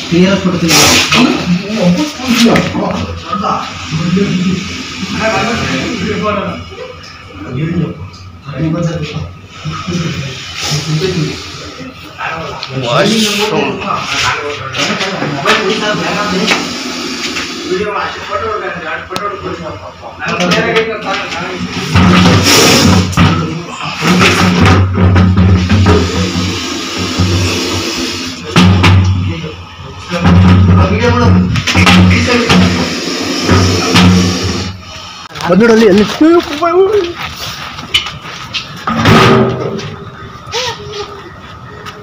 Clear ಕೊಡ್ತೀನಿ. ಬಂದೋಡಲ್ಲಿ ಎಲ್ಲಿ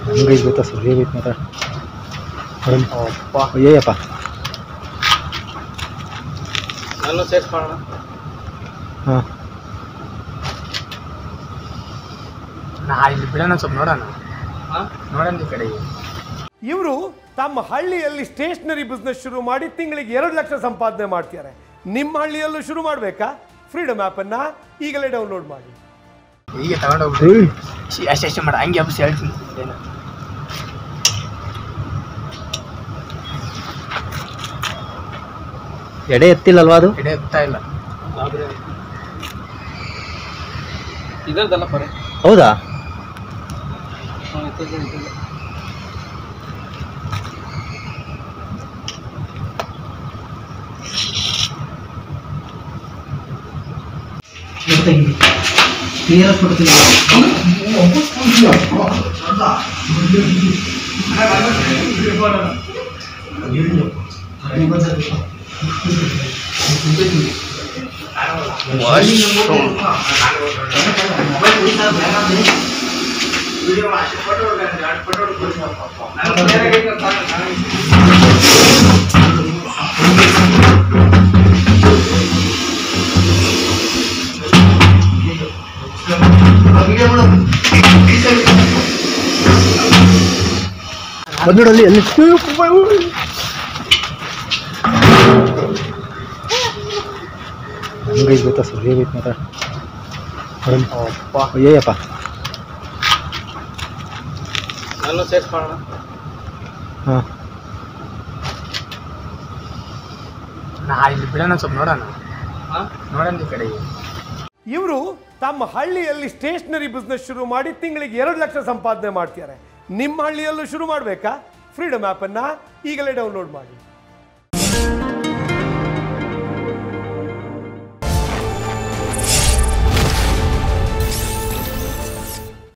ಹಂಗೈತೆ ಗೊತ್ತಾ ಸರಿ ಆಗೈತೆ ಮಾತ್ರ ಅಪ್ಪ ಅಯ್ಯಪ್ಪ ನಾನು ಸೇರ್ಸ್ ಮಾಡೋಣ. ಹಾಂ ನಾ ಇಲ್ಲಿ ಬಿಡೋಣ ಸ್ವಲ್ಪ ನೋಡೋಣ ನೋಡೋಣ ಈ ಕಡೆಗೆ. ಇವರು ತಮ್ಮ ಹಳ್ಳಿಯಲ್ಲಿ ಸ್ಟೇಷನರಿ ಬಿಸ್ನೆಸ್ ಶುರು ಮಾಡಿ ತಿಂಗಳಿಗೆ 2 ಲಕ್ಷ ಸಂಪಾದನೆ ಮಾಡ್ತಾರೆ. ನಿಮ್ಮ ಹಳ್ಳಿಯಲ್ಲೂ ಶುರು ಮಾಡಬೇಕಾ? ಫ್ರೀಡಮ್ ಆ್ಯಪನ್ನು ಈಗಲೇ ಡೌನ್ಲೋಡ್ ಮಾಡಿ. ಹೀಗೆ ತಗೊಂಡೋಗ್ಬಿಡಿ ಅಷ್ಟೇ ಮಾಡ ಹಂಗೆ ಹಬ್ಬಸ್ ಹೇಳ್ತೀನಿ. ಎಡೆ ಎತ್ತಿಲ್ಲಲ್ವಾ ಅದು? ಎಡೆ ಎತ್ತಾ ಇಲ್ಲ ಇದರದಲ್ಲ ಪರೆ. ಹೌದಾ? ಕ್ಲಿಯರ್ ಕೊಡ್ತೀನಿ. ಬಂದೋಡಲ್ಲಿ ಎಲ್ಲಿ ಹಂಗೈತೆ ಗೊತ್ತಾ ಸರಿ ಆಗೈತೆ ಮಾತ್ರ ಅಪ್ಪ ಅಯ್ಯಪ್ಪ ನಾನು ಸೇರ್ಸ್ ಮಾಡೋಣ. ಹಾಂ ನಾ ಇಲ್ಲಿ ಬಿಡೋಣ ಸ್ವಲ್ಪ ನೋಡೋಣ ನೋಡೋಣ ಈ ಕಡೆಗೆ. ಇವರು ತಮ್ಮ ಹಳ್ಳಿಯಲ್ಲಿ ಸ್ಟೇಷನರಿ ಬಿಸ್ನೆಸ್ ಶುರು ಮಾಡಿ ತಿಂಗಳಿಗೆ 2 ಲಕ್ಷ ಸಂಪಾದನೆ ಮಾಡ್ತಾರೆ. ನಿಮ್ಮ ಹಳ್ಳಿಯಲ್ಲೂ ಶುರು ಮಾಡಬೇಕಾ? ಫ್ರೀಡಮ್ ಆ್ಯಪನ್ನು ಈಗಲೇ ಡೌನ್ಲೋಡ್ ಮಾಡಿ.